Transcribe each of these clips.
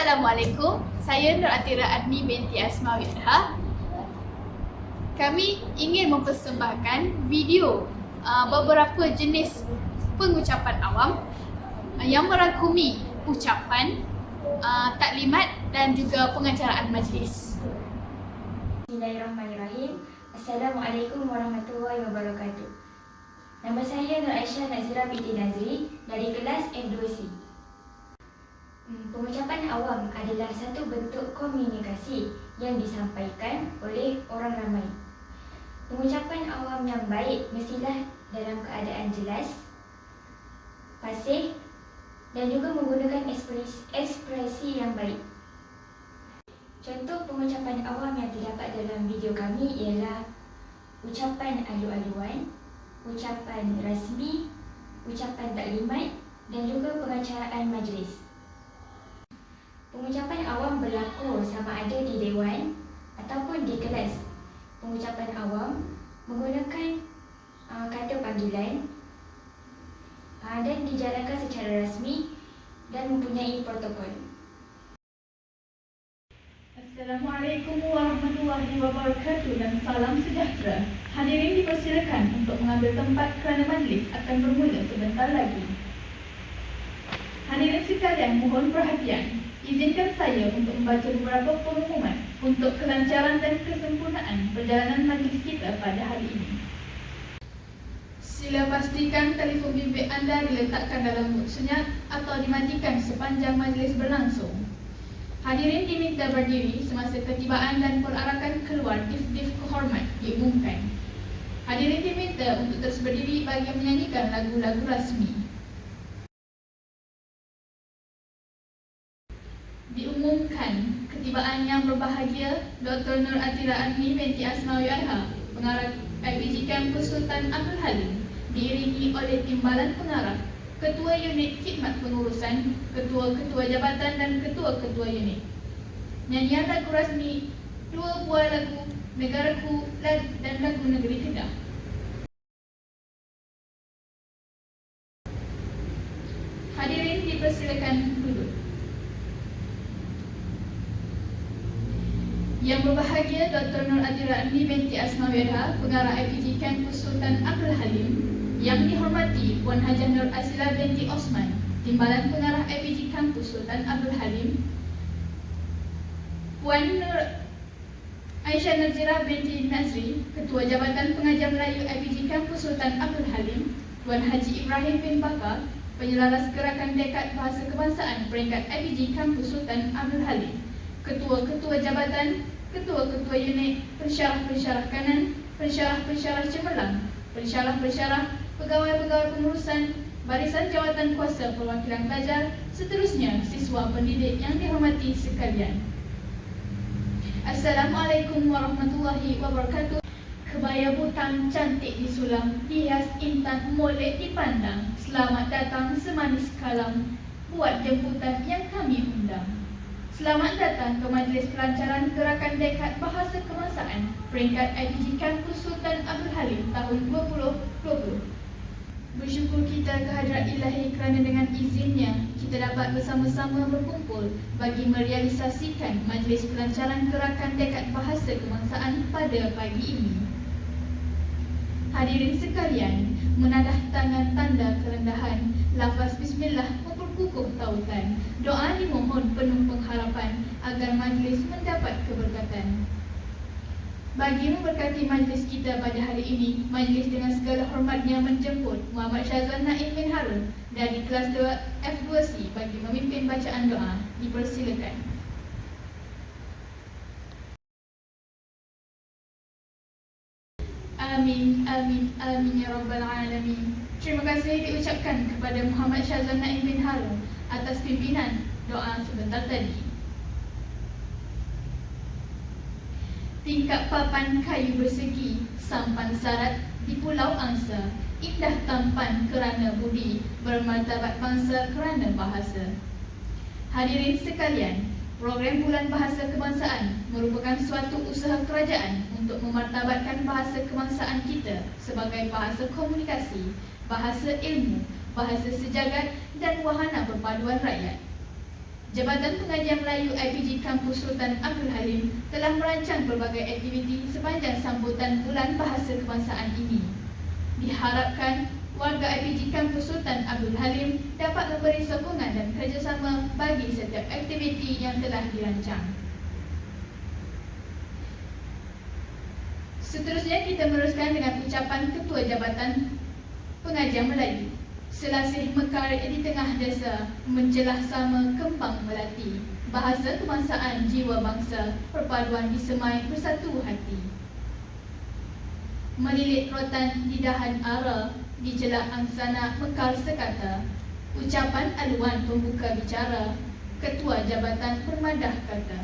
Assalamualaikum, saya Nur Atira Adni binti Asmawidah. Kami ingin mempersembahkan video beberapa jenis pengucapan awam yang merangkumi ucapan, taklimat dan juga pengacaraan majlis. Bismillahirrahmanirrahim. Assalamualaikum warahmatullahi wabarakatuh. Nama saya Nur Aisyah Nazira binti Nazri dari kelas F2C. Pengucapan awam adalah satu bentuk komunikasi yang disampaikan oleh orang ramai. Pengucapan awam yang baik mestilah dalam keadaan jelas, fasih dan juga menggunakan ekspresi yang baik. Contoh pengucapan awam yang terdapat dalam video kami ialah ucapan alu-aluan, ucapan rasmi, ucapan taklimat dan juga pengacaraan majlis. Pengucapan awam berlaku sama ada di dewan ataupun di kelas. Pengucapan awam menggunakan kata panggilan dan dijalankan secara rasmi dan mempunyai protokol. Assalamualaikum warahmatullahi wabarakatuh dan salam sejahtera. Hadirin dipersilakan untuk mengambil tempat kerana majlis akan bermula sebentar lagi. Hadirin sekalian, mohon perhatian. Izinkan saya untuk membaca beberapa pengumuman untuk kelancaran dan kesempurnaan perjalanan majlis kita pada hari ini. Sila pastikan telefon bimbit anda diletakkan dalam mode senyap atau dimatikan sepanjang majlis berlangsung. Hadirin diminta berdiri semasa ketibaan dan perarakan keluar dif-dif kehormat diumumkan. Hadirin diminta untuk terus berdiri bagi menyanyikan lagu-lagu rasmi. Diumumkan ketibaan yang berbahagia Dr. Nur Atira Adni binti Asmawidah, pengarah IPG Kampus Sultan Abdul Halim, diiringi oleh timbalan pengarah, ketua unit khidmat pengurusan, ketua-ketua jabatan dan ketua-ketua unit. Nyanyian lagu rasmi, 2 buah lagu Negaraku dan lagu Negeri Kedah. Hadirin dipersilakan duduk. Yang berbahagia Dr. Nur Atira Adni binti Asmawidah, pengarah IPG Kampus Sultan Abdul Halim. Yang dihormati Puan Hajah Nur Asila binti Osman, timbalan pengarah IPG Kampus Sultan Abdul Halim. Puan Nur Aisyah Nazira binti Nazri, Ketua Jabatan Pengajar Melayu IPG Kampus Sultan Abdul Halim. Tuan Haji Ibrahim bin Bakar, Penyelaras Gerakan Dekad Bahasa Kebangsaan peringkat IPG Kampus Sultan Abdul Halim. Ketua-ketua jabatan, ketua-ketua unit, pensyarah-pensyarah kanan, pensyarah-pensyarah cemerlang, pensyarah-pensyarah, pegawai-pegawai pengurusan, barisan jawatan kuasa perwakilan pelajar, seterusnya siswa pendidik yang dihormati sekalian. Assalamualaikum warahmatullahi wabarakatuh. Kebaya butang cantik disulam, hias intan molek dipandang. Selamat datang semanis kalam, buat jemputan yang kami undang. Selamat datang ke Majlis Pelancaran Gerakan Dekad Bahasa Kebangsaan peringkat IPG Kampus Sultan Abdul Halim tahun 2020. Bersyukur kita kehadrat Ilahi kerana dengan izinnya kita dapat bersama-sama berkumpul bagi merealisasikan Majlis Pelancaran Gerakan Dekad Bahasa Kebangsaan pada pagi ini. Hadirin sekalian, menadah tangan tanda kerendahan, lafaz bismillah memperkukuh tautan. Doa dimohon penuh pengharapan agar majlis mendapat keberkatan. Bagi memberkati majlis kita pada hari ini, majlis dengan segala hormatnya menjemput Muhammad Syazwan Naim bin Harun dari kelas 2 F2C bagi memimpin bacaan doa. Dipersilakan. Amin, amin, amin ya rabbal alamin. Terima kasih diucapkan kepada Muhammad Syazwan Naim bin Harun atas pimpinan doa sebentar tadi. Tingkap papan kayu bersegi, sampan sarat di Pulau Angsa, indah tampan kerana budi, bermartabat bangsa kerana bahasa. Hadirin sekalian, program Bulan Bahasa Kebangsaan merupakan suatu usaha kerajaan untuk memartabatkan bahasa kebangsaan kita sebagai bahasa komunikasi, bahasa ilmu, bahasa sejagat dan wahana perpaduan rakyat. Jabatan Pengajian Melayu IPG Kampus Sultan Abdul Halim telah merancang pelbagai aktiviti sepanjang sambutan Bulan Bahasa Kebangsaan ini. Diharapkan warga IPG Kampus Sultan Abdul Halim dapat memberi sokongan dan kerjasama bagi setiap aktiviti yang telah dirancang. Seterusnya kita meneruskan dengan ucapan Ketua Jabatan Pengajian Melayu. Selasih mekar di tengah desa, menjelah sama kembang melati. Bahasa kebangsaan jiwa bangsa, perpaduan disemai bersatu hati. Melilit rotan di dahan ara, di celah angsana mekar sekata. Ucapan aluan pembuka bicara, Ketua Jabatan Permadah kata.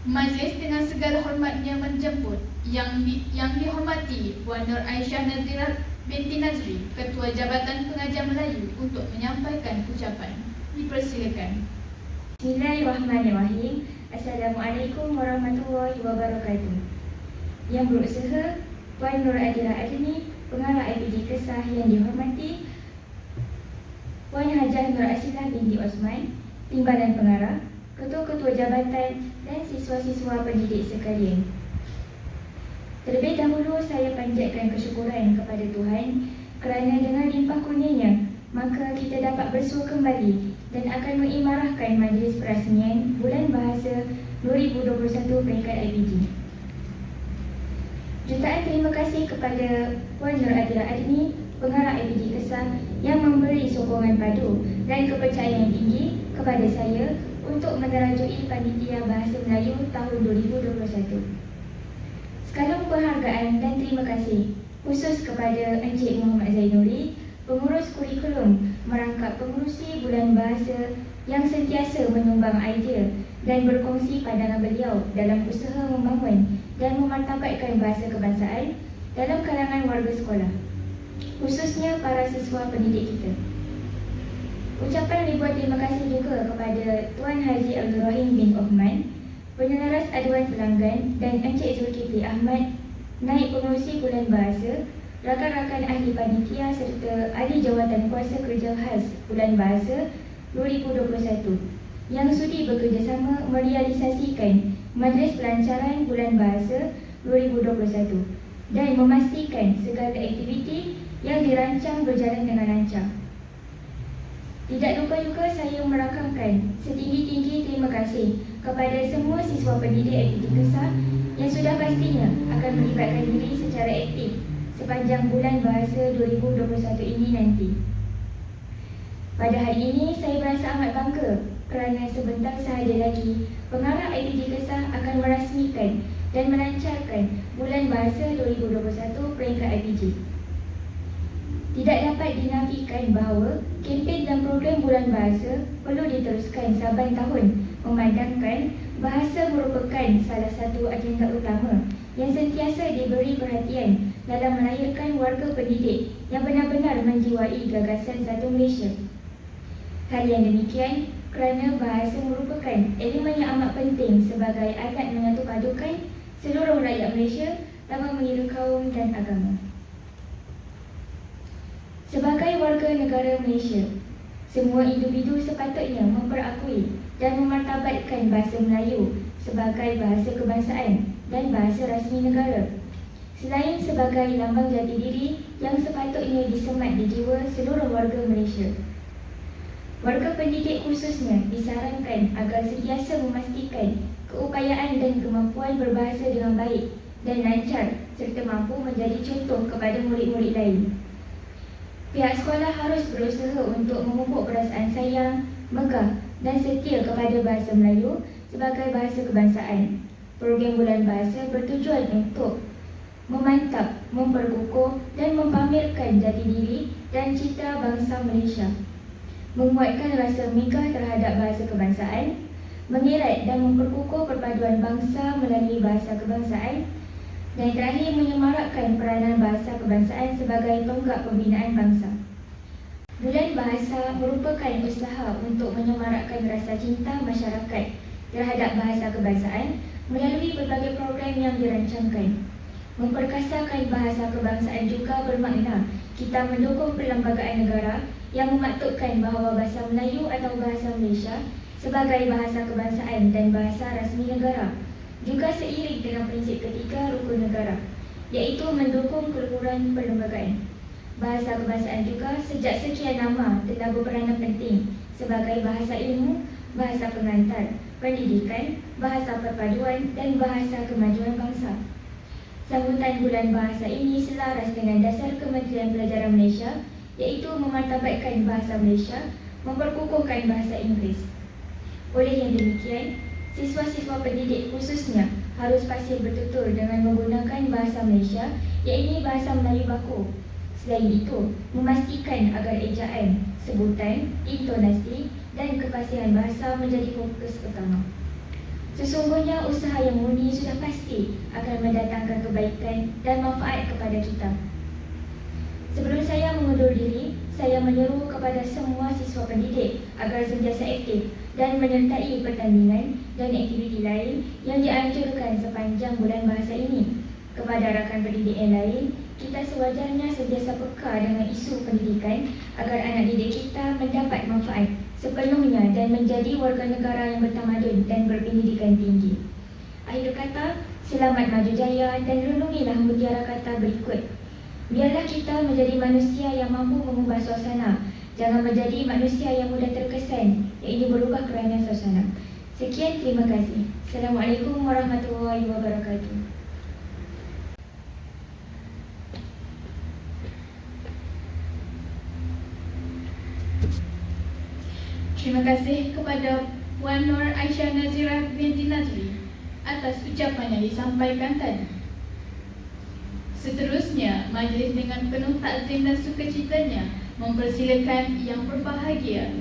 Majlis dengan segala hormatnya menjemput yang dihormati Puan Nur Aisyah Nazirah binti Nazri, Ketua Jabatan Pengajian Melayu untuk menyampaikan ucapan. Dipersilakan. Bismillahirrahmanirrahim. Assalamualaikum warahmatullahi wabarakatuh. Yang berusaha Puan Nur Adira Adni, Pengarah IPG Kesah yang dihormati Puan Hajah Nur Asilah binti Osman, Timbalan Pengarah, Ketua-Ketua Jabatan dan siswa-siswa pendidik sekalian. Terlebih dahulu saya panjatkan kesyukuran kepada Tuhan kerana dengan limpah kurnia-Nya maka kita dapat bersua kembali dan akan mengimarahkan majlis perasmian Bulan Bahasa 2021 peringkat IPG. Jutaan terima kasih kepada Puan Nur Adira Adni, Pengarah IPG Kesah yang memberi sokongan padu dan kepercayaan yang tinggi kepada saya untuk menerajui Panitia Bahasa Melayu tahun 2021. Sekalung penghargaan dan terima kasih khusus kepada Encik Muhammad Zainuri, pengurus kurikulum merangkap pengurusi Bulan Bahasa yang sentiasa menyumbang idea dan berkongsi pandangan beliau dalam usaha membangun dan memartabatkan bahasa kebangsaan dalam kalangan warga sekolah, khususnya para siswa pendidik kita. Ucapan ribuan terima kasih juga kepada Tuan Haji Abdul Rahim bin Ohman, Penyelaras Aduan Pelanggan, dan Encik Zulkifli Ahmad, Naib Pengurusi Bulan Bahasa, rakan-rakan ahli panitia serta ahli jawatan kuasa kerja khas Bulan Bahasa 2021 yang sudi bekerjasama merealisasikan Majlis Pelancaran Bulan Bahasa 2021 dan memastikan segala aktiviti yang dirancang berjalan dengan lancar. Tidak lupa juga saya merakamkan setinggi-tinggi terima kasih kepada semua siswa pendidik IPG Kesah yang sudah pastinya akan melibatkan diri secara aktif sepanjang Bulan Bahasa 2021 ini nanti. Pada hari ini saya berasa amat bangga kerana sebentar sahaja lagi Pengarah IPG Kesah akan merasmikan dan melancarkan Bulan Bahasa 2021 peringkat IPG. Tidak dapat dinafikan bahawa kempen dan program Bulan Bahasa perlu diteruskan saban tahun, memandangkan bahasa merupakan salah satu agenda utama yang sentiasa diberi perhatian dalam melahirkan warga pendidik yang benar-benar menjiwai gagasan Satu Malaysia. Hal yang demikian kerana bahasa merupakan elemen yang amat penting sebagai alat menyatupadukan seluruh rakyat Malaysia tanpa mengira kaum dan agama. Sebagai warga negara Malaysia, semua individu sepatutnya memperakui dan memartabatkan bahasa Melayu sebagai bahasa kebangsaan dan bahasa rasmi negara, selain sebagai lambang jati diri yang sepatutnya disemat di jiwa seluruh warga Malaysia. Warga pendidik khususnya disarankan agar sentiasa memastikan keupayaan dan kemampuan berbahasa dengan baik dan lancar serta mampu menjadi contoh kepada murid-murid lain. Pihak sekolah harus berusaha untuk memupuk perasaan sayang, megah dan setia kepada bahasa Melayu sebagai bahasa kebangsaan. Program Bulan Bahasa bertujuan untuk memantap, memperkukuh dan mempamerkan jati diri dan citra bangsa Malaysia, menguatkan rasa megah terhadap bahasa kebangsaan, mengerat dan memperkukuh perpaduan bangsa melalui bahasa kebangsaan, dan terakhir menyemarakkan peranan bahasa kebangsaan sebagai tonggak pembinaan bangsa. Bulan Bahasa merupakan usaha untuk menyemarakkan rasa cinta masyarakat terhadap bahasa kebangsaan melalui berbagai program yang dirancangkan. Memperkasakan bahasa kebangsaan juga bermakna kita mendukung perlembagaan negara yang memaktubkan bahawa bahasa Melayu atau bahasa Malaysia sebagai bahasa kebangsaan dan bahasa rasmi negara. Juga seiring dengan prinsip ketiga rukun negara, iaitu mendukung keluhuran perlembagaan. Bahasa kebangsaan juga sejak sekian lama telah berperanan penting sebagai bahasa ilmu, bahasa pengantar, pendidikan, bahasa perpaduan dan bahasa kemajuan bangsa. Sambutan bulan bahasa ini selaras dengan dasar Kementerian Pelajaran Malaysia, iaitu memartabatkan bahasa Malaysia, memperkukuhkan bahasa Inggeris. Oleh yang demikian, siswa-siswa pendidik khususnya harus pasti bertutur dengan menggunakan bahasa Malaysia, iaitu bahasa Melayu baku. Selain itu, memastikan agar ejaan, sebutan, intonasi dan kefasihan bahasa menjadi fokus utama. Sesungguhnya usaha yang murni sudah pasti akan mendatangkan kebaikan dan manfaat kepada kita. Sebelum saya mengundur diri, saya menyeru kepada semua siswa pendidik agar sentiasa aktif dan menyertai pertandingan dan aktiviti lain yang dianjurkan sepanjang bulan bahasa ini. Kepada rakan pendidik yang lain, kita sewajarnya sentiasa peka dengan isu pendidikan agar anak didik kita mendapat manfaat sepenuhnya dan menjadi warga negara yang bertamadun dan berpendidikan tinggi. Akhir kata, selamat maju jaya dan renungilah mutiara kata berikut. Biarlah kita menjadi manusia yang mampu mengubah suasana. Jangan menjadi manusia yang mudah terkesan, iaitu berubah kerana suasana. Sekian, terima kasih. Assalamualaikum warahmatullahi wabarakatuh. Terima kasih kepada Puan Nur Aisyah Nazirah binti Nazri atas ucapan yang disampaikan tadi. Seterusnya, majlis dengan penuh takzim dan sukacitanya mempersilakan yang berbahagia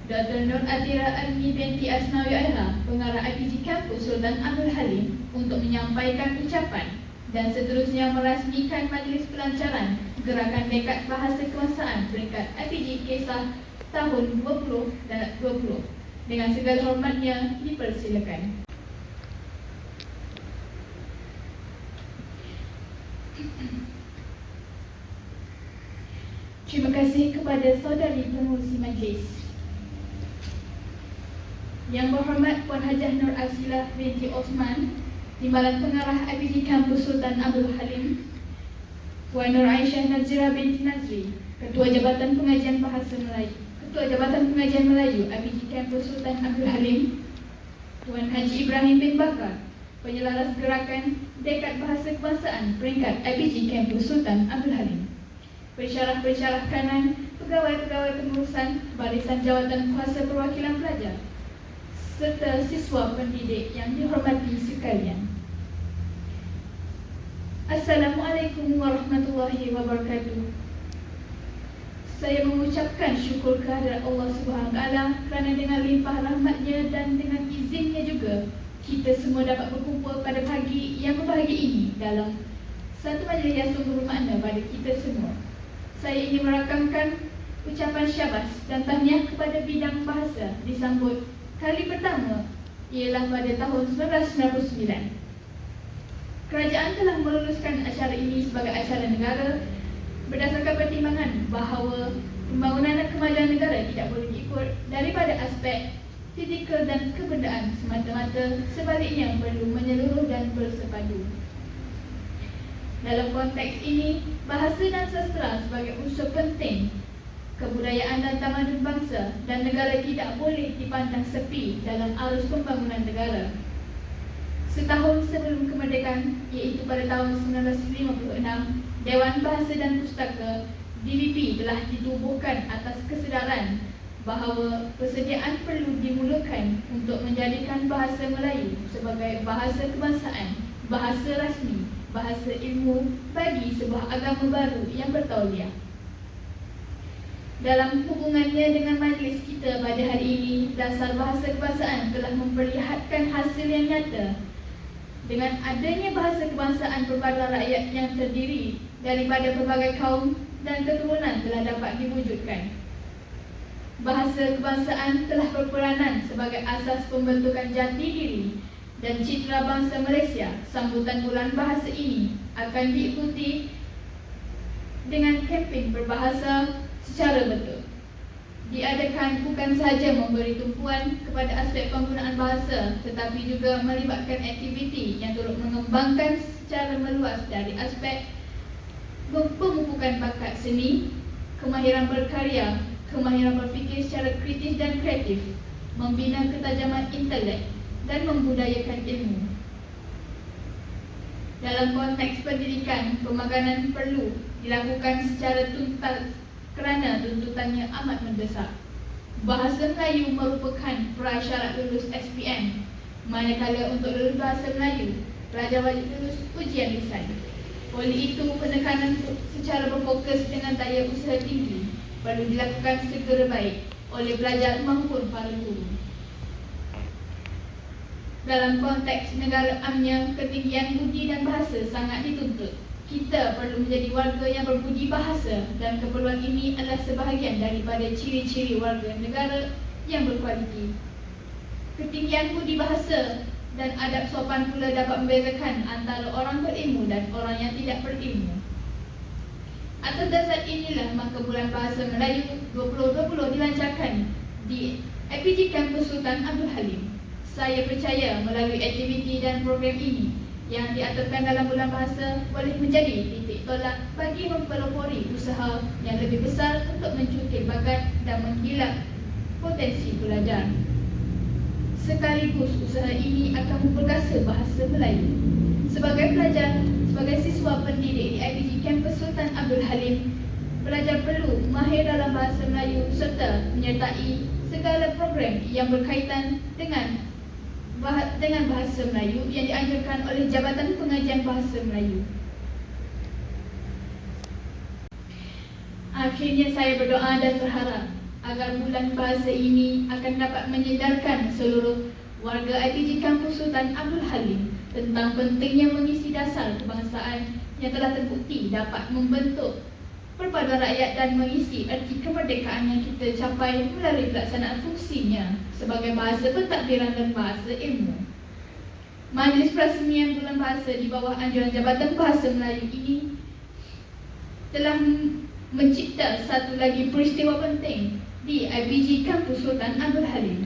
Dr. Nur Atira Armi binti Asnawi Ayha, Pengarah IPG Kampus Sultan Abdul Halim untuk menyampaikan ucapan dan seterusnya merasmikan majlis pelancaran Gerakan Dekad Bahasa Kebangsaan peringkat IPG Kisah tahun 2020. Dengan segala hormatnya dipersilakan. Terima kasih kepada saudari pengurusi majlis. Yang berhormat Puan Hajah Nur Asilah binti Osman, Timbalan Pengarah IPG Kampus Sultan Abdul Halim, Puan Nur Aisyah Nazirah binti Nazri, Ketua Jabatan Pengajian Bahasa Melayu, Ketua Jabatan Pengajian Melayu IPG Kampus Sultan Abdul Halim, Tuan Haji Ibrahim bin Bakar, Penyelaras Gerakan Dekad Bahasa Kebangsaan peringkat IPG Kampus Sultan Abdul Halim, pensyarah-pensyarah kanan, pegawai-pegawai pengurusan, barisan jawatan kuasa perwakilan pelajar, serta siswa pendidik yang dihormati sekalian. Assalamualaikum warahmatullahi wabarakatuh. Saya mengucapkan syukur kehadirat Allah Subhanahu Wa Taala kerana dengan limpah rahmatnya dan dengan izinnya juga kita semua dapat berkumpul pada pagi yang berbahagia ini dalam satu majlis yang sungguh bermakna pada kita semua. Saya ingin merakamkan ucapan syabas dan tahniah kepada bidang bahasa disambut kali pertama ialah pada tahun 1999. Kerajaan telah meluluskan acara ini sebagai acara negara berdasarkan pertimbangan bahawa pembangunan dan kemajuan negara tidak boleh diikut daripada aspek fizikal dan kebendaan semata-mata, sebaliknya perlu menyeluruh dan bersepadu. Dalam konteks ini, bahasa dan sastra sebagai unsur penting kebudayaan dan tamadun bangsa dan negara tidak boleh dipandang sepi dalam arus pembangunan negara. Setahun sebelum kemerdekaan, iaitu pada tahun 1956, Dewan Bahasa dan Pustaka DBP telah ditubuhkan atas kesedaran bahawa persediaan perlu dimulakan untuk menjadikan bahasa Melayu sebagai bahasa kebangsaan, bahasa rasmi, bahasa ilmu bagi sebuah agama baru yang bertauliah. Dalam hubungannya dengan majlis kita pada hari ini, dasar bahasa kebangsaan telah memperlihatkan hasil yang nyata. Dengan adanya bahasa kebangsaan perpaduan rakyat yang terdiri daripada pelbagai kaum dan keturunan telah dapat diwujudkan. Bahasa kebangsaan telah berperanan sebagai asas pembentukan jati diri dan citra bangsa Malaysia. Sambutan bulan bahasa ini akan diikuti dengan kempen berbahasa secara betul. Diadakan bukan sahaja memberi tumpuan kepada aspek penggunaan bahasa, tetapi juga melibatkan aktiviti yang turut mengembangkan secara meluas dari aspek pemupukan bakat seni, kemahiran berkarya, kemahiran berfikir secara kritis dan kreatif, membina ketajaman intelek dan membudayakan ilmu. Dalam konteks pendidikan, pemaganan perlu dilakukan secara tuntas kerana tuntutannya amat mendesak. Bahasa Melayu merupakan prasyarat lulus SPM, manakala untuk lulus bahasa Melayu, pelajar wajib lulus ujian lisan. Oleh itu, penekanan secara berfokus dengan daya usaha tinggi perlu dilakukan segera baik oleh pelajar maupun para guru. Dalam konteks negara amnya, ketinggian budi dan bahasa sangat dituntut. Kita perlu menjadi warga yang berbudi bahasa dan keperluan ini adalah sebahagian daripada ciri-ciri warga negara yang berkualiti. Ketinggian budi bahasa dan adab sopan pula dapat membezakan antara orang berilmu dan orang yang tidak berilmu. Atas dasar inilah maka Bulan Bahasa Melayu 2020 dilancarkan di IPG Kampus Sultan Abdul Halim. Saya percaya melalui aktiviti dan program ini yang diaturkan dalam Bulan Bahasa boleh menjadi titik tolak bagi mempelopori usaha yang lebih besar untuk mencukir bakat dan menggilap potensi pelajar. Sekaligus usaha ini akan memperkasa bahasa Melayu. Sebagai pelajar, sebagai siswa pendidik di IPG Kampus Sultan Abdul Halim, pelajar perlu mahir dalam bahasa Melayu serta menyertai segala program yang berkaitan dengan bahasa Melayu yang dianjurkan oleh Jabatan Pengajian Bahasa Melayu. Akhirnya saya berdoa dan berharap agar bulan bahasa ini akan dapat menyedarkan seluruh warga IPG Kampus Sultan Abdul Halim tentang pentingnya mengisi dasar kebangsaan yang telah terbukti dapat membentuk perpaduan rakyat dan mengisi erti kemerdekaan yang kita capai melalui pelaksanaan fungsinya sebagai bahasa pentadbiran dan bahasa ilmu. Majlis Perasmian Bulan Bahasa di bawah anjuran Jabatan Bahasa Melayu ini telah mencipta satu lagi peristiwa penting di IPG Kampus Sultan Abdul Halim.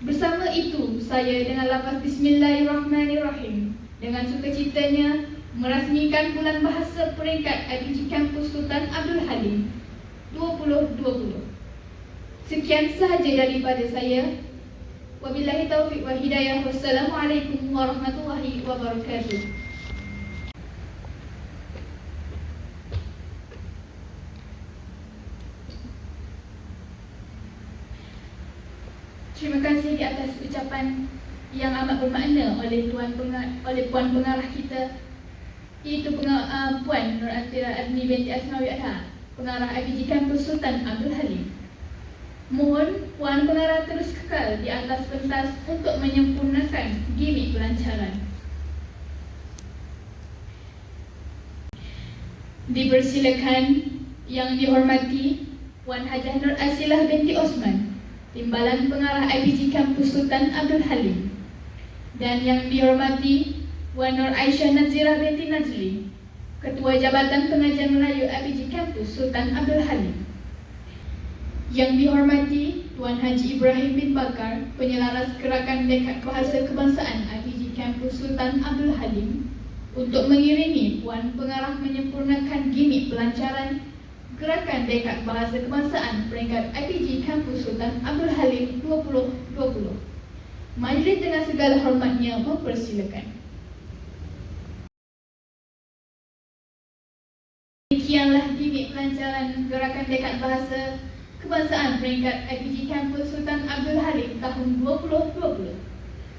Bersama itu, saya dengan lafaz Bismillahirrahmanirrahim dengan sukacitanya merasmikan Bulan Bahasa peringkat IPG Kampus Sultan Abdul Halim 2020. Sekian sahaja daripada saya. Wabillahi taufiq wal hidayah. Wassalamualaikum warahmatullahi wabarakatuh. Terima kasih di atas ucapan yang amat bermakna oleh Puan Pengarah kita, iaitu Puan Nur Atira Adni binti Asmawi Adha, Pengarah IPG Kampus Sultan Abdul Halim. Mohon Puan Pengarah terus kekal di atas pentas untuk menyempurnakan gimik pelancaran. Dipersilakan yang dihormati Puan Hajah Nur Asilah binti Osman, Timbalan Pengarah IPG Kampus Sultan Abdul Halim, dan yang dihormati Puan Nur Aisyah Nazirah binti Nazli, Ketua Jabatan Pengajian Melayu IPG Kampus Sultan Abdul Halim. Yang dihormati Tuan Haji Ibrahim bin Bakar, Penyelaras Gerakan Dekat Bahasa Kebangsaan IPG Kampus Sultan Abdul Halim, untuk mengiringi Puan Pengarah menyempurnakan gimik pelancaran Gerakan Dekat Bahasa Kebangsaan peringkat IPG Kampus Sultan Abdul Halim 2020. Majlis dengan segala hormatnya mempersilakan. Demikianlah gimik pelancaran Gerakan Dekat Bahasa Kebangsaan peringkat IPG Kampus Sultan Abdul Halim tahun 2020.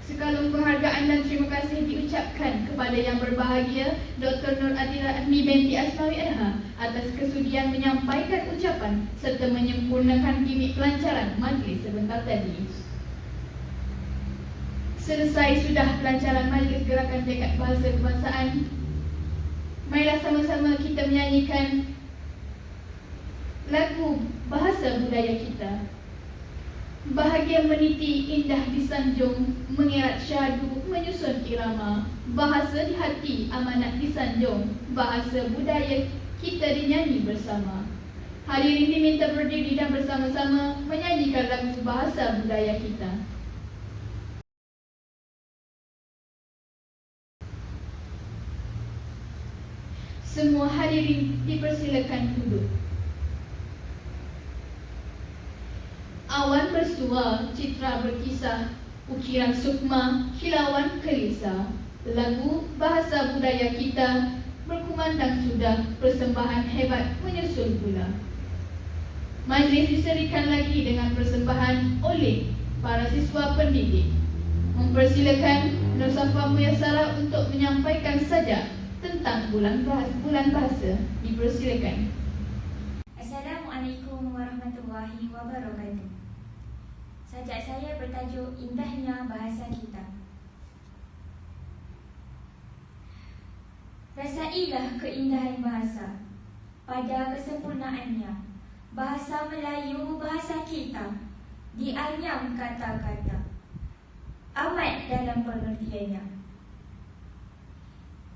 Sekalung penghargaan dan terima kasih diucapkan kepada yang berbahagia Dr. Nur Atira Adni binti Asmawi Adha atas kesudian menyampaikan ucapan serta menyempurnakan gimik pelancaran majlis sebentar tadi. Selesai sudah pelancaran majlis Gerakan Dekat Bahasa Kebangsaan, marilah sama-sama kita menyanyikan lagu bahasa budaya kita. Bahagia meniti, indah disanjung, mengerat syahdu, menyusun irama. Bahasa di hati, amanat disanjung, bahasa budaya kita dinyanyi bersama. Hadirin diminta berdiri dan bersama-sama menyanyikan lagu bahasa budaya kita. Semua hadirin dipersilakan duduk. Awan bersua, citra berkisah, ukiran sukma, kilauan gelisah. Lagu bahasa budaya kita berkumandang sudah, persembahan hebat menyusul pula. Majlis diserikan lagi dengan persembahan oleh para siswa pendidik. Mempersilakan Nur Safa Muyassarah untuk menyampaikan sajak tentang bulan bahasa. Dipersilakan. Assalamualaikum warahmatullahi wabarakatuh. Sajak saya bertajuk Indahnya Bahasa Kita. Rasailah keindahan bahasa pada kesempurnaannya. Bahasa Melayu, bahasa kita, dianyam kata-kata, amat dalam pengertiannya.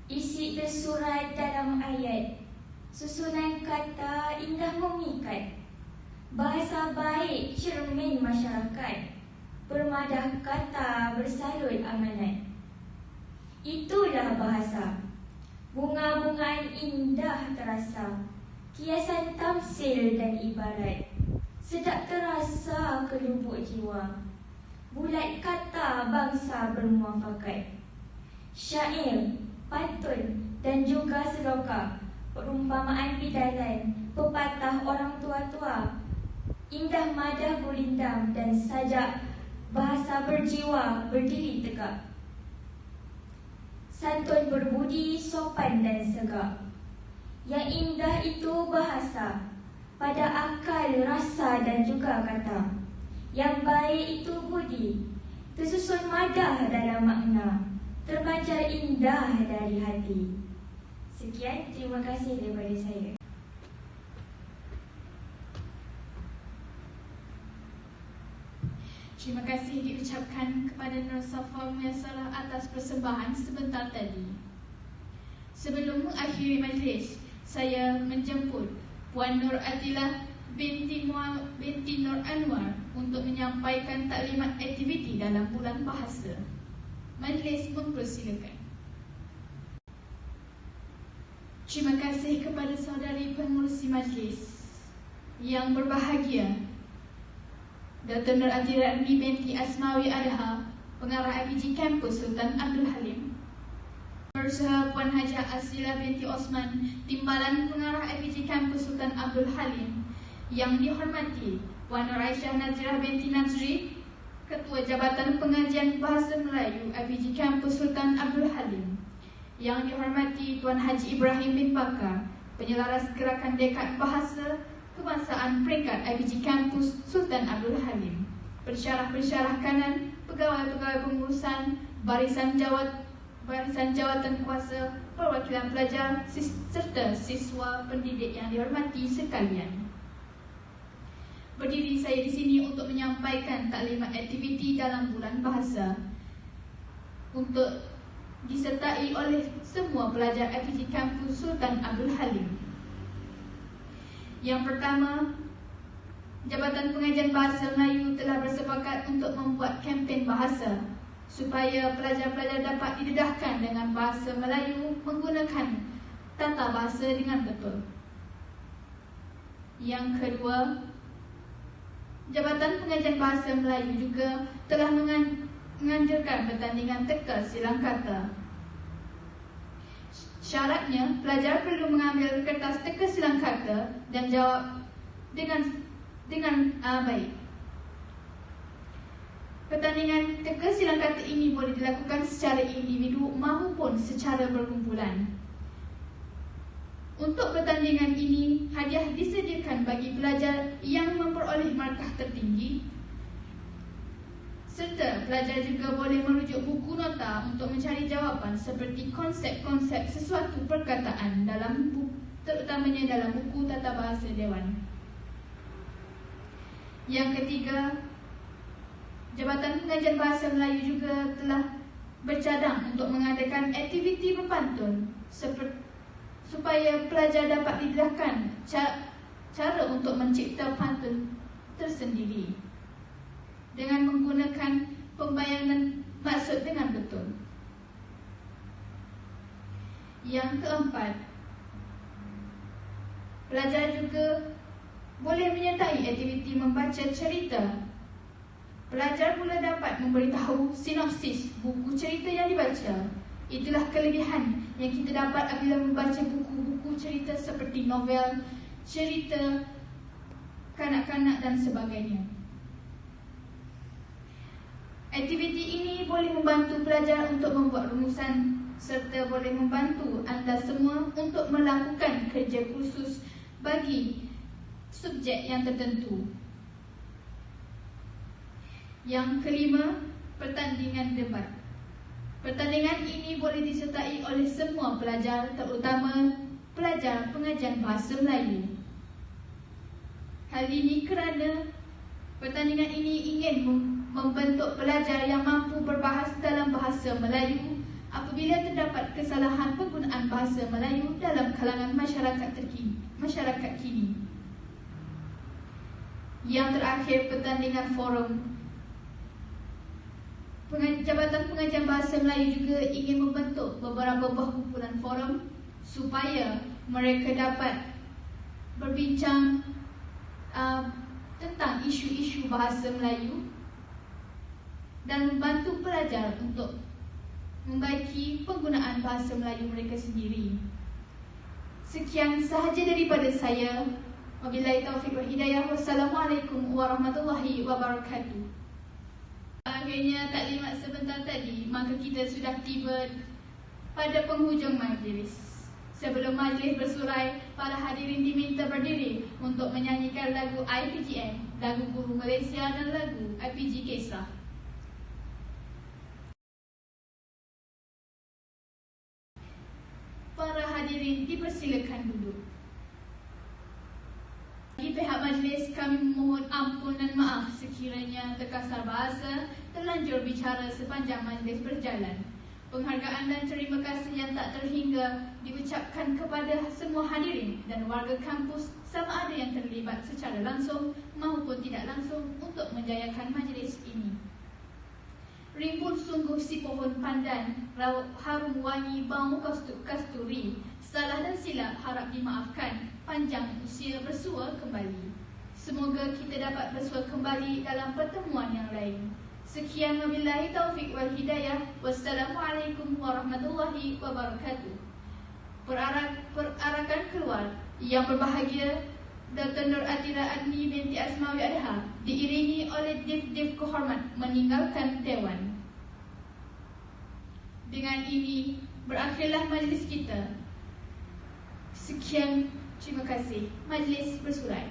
Isi tersurat dalam ayat, susunan kata indah memikat. Bahasa baik cermin masyarakat, bermadah kata bersalut amanat. Itulah bahasa, bunga-bungaan indah terasa, kiasan tamsil dan ibarat, sedap terasa ke lubuk jiwa, bulat kata bangsa bermuafakat. Syair, pantun dan juga seloka, perumpamaan bidalan, pepatah orang tua-tua, indah madah gulindam dan sajak bahasa berjiwa berdiri tegak. Santun berbudi, sopan dan segak. Yang indah itu bahasa, pada akal, rasa dan juga kata. Yang baik itu budi, tersusun madah dalam makna, terpancar indah dari hati. Sekian, terima kasih daripada saya. Terima kasih diucapkan kepada Nur Safa Muyassarah atas persembahan sebentar tadi. Sebelum mengakhiri majlis, saya menjemput Puan Nur Adilah binti Nur Anwar untuk menyampaikan taklimat aktiviti dalam bulan bahasa. Majlis mempersilakan. Terima kasih kepada saudari pengurusi majlis yang berbahagia, Dr. Nur Adilah binti Asmawi Adha, Pengarah IPG Kampus Sultan Abdul Halim. Bersama Puan Hajah Asila binti Osman, Timbalan Pengarah IPG Kampus Sultan Abdul Halim. Yang dihormati Puan Nur Aisyah Nazirah binti Nazri, Ketua Jabatan Pengajian Bahasa Melayu IPG Kampus Sultan Abdul Halim. Yang dihormati Tuan Haji Ibrahim bin Bakar, Penyelaras Gerakan Dekad Bahasa Kebangsaan peringkat IPG Kampus Sultan Abdul Halim. Pensyarah-pensyarah kanan, pegawai-pegawai pengurusan, barisan jawatan kuasa, perwakilan pelajar serta siswa pendidik yang dihormati sekalian. Berdiri saya di sini untuk menyampaikan taklimat aktiviti dalam bulan bahasa untuk disertai oleh semua pelajar IPG Kampus Sultan Abdul Halim. Yang pertama, Jabatan Pengajian Bahasa Melayu telah bersepakat untuk membuat kempen bahasa supaya pelajar-pelajar dapat didedahkan dengan bahasa Melayu menggunakan tata bahasa dengan betul. Yang kedua, Jabatan Pengajian Bahasa Melayu juga telah menganjurkan pertandingan teka silang kata. Syaratnya, pelajar perlu mengambil kertas teka silang kata dan jawab dengan baik. Pertandingan teka silang kata ini boleh dilakukan secara individu maupun secara berkumpulan. Untuk pertandingan ini, hadiah disediakan bagi pelajar yang memperoleh markah tertinggi, serta pelajar juga boleh merujuk buku nota untuk mencari jawapan seperti konsep-konsep sesuatu perkataan terutamanya dalam buku tata bahasa Dewan. Yang ketiga, Jabatan Pengajian Bahasa Melayu juga telah bercadang untuk mengadakan aktiviti berpantun supaya pelajar dapat didedahkan cara untuk mencipta pantun tersendiri dengan menggunakan pembayanan maksud dengan betul. Yang keempat, pelajar juga boleh menyertai aktiviti membaca cerita. Pelajar pula dapat memberitahu sinopsis buku cerita yang dibaca. Itulah kelebihan yang kita dapat apabila membaca buku-buku cerita seperti novel, cerita kanak-kanak dan sebagainya. Aktiviti ini boleh membantu pelajar untuk membuat rumusan serta boleh membantu anda semua untuk melakukan kerja khusus bagi subjek yang tertentu. Yang kelima, pertandingan debat. Pertandingan ini boleh disertai oleh semua pelajar, terutama pelajar pengajian bahasa Melayu. Hal ini kerana pertandingan ini ingin membentuk pelajar yang mampu berbahas dalam bahasa Melayu apabila terdapat kesalahan penggunaan bahasa Melayu dalam kalangan masyarakat kini. Yang terakhir, pertandingan forum. Jabatan Pengajian Bahasa Melayu juga ingin membentuk beberapa buah kumpulan forum supaya mereka dapat berbincang tentang isu-isu bahasa Melayu dan membantu pelajar untuk membaiki penggunaan bahasa Melayu mereka sendiri. Sekian sahaja daripada saya. Wabillahi taufiq wal hidayah. Wassalamualaikum warahmatullahi wabarakatuh. Akhirnya taklimat sebentar tadi, maka kita sudah tiba pada penghujung majlis. Sebelum majlis bersurai, para hadirin diminta berdiri untuk menyanyikan lagu IPGM, lagu Guru Malaysia dan lagu IPG Kesrah. Para hadirin dipersilakan duduk. Di pihak majlis, kami memohon ampun dan maaf sekiranya terkasar bahasa, terlanjur bicara sepanjang majlis berjalan. Penghargaan dan terima kasih yang tak terhingga diucapkan kepada semua hadirin dan warga kampus sama ada yang terlibat secara langsung maupun tidak langsung untuk menjayakan majlis ini. Rimbun sungguh si pohon pandan, harum wangi bau kasturi. Salah dan silap harap dimaafkan, panjang usia bersua kembali. Semoga kita dapat bersua kembali dalam pertemuan yang lain. Sekian, wabillahi taufiq wal hidayah. Wassalamualaikum warahmatullahi wabarakatuh. Perarakan keluar. Yang berbahagia Dr. Nur Atira Adni binti Asmawi Adha diiringi oleh Div Kehormat meninggalkan Dewan. Dengan ini berakhirlah majlis kita. Sekian, terima kasih. Majlis bersurai.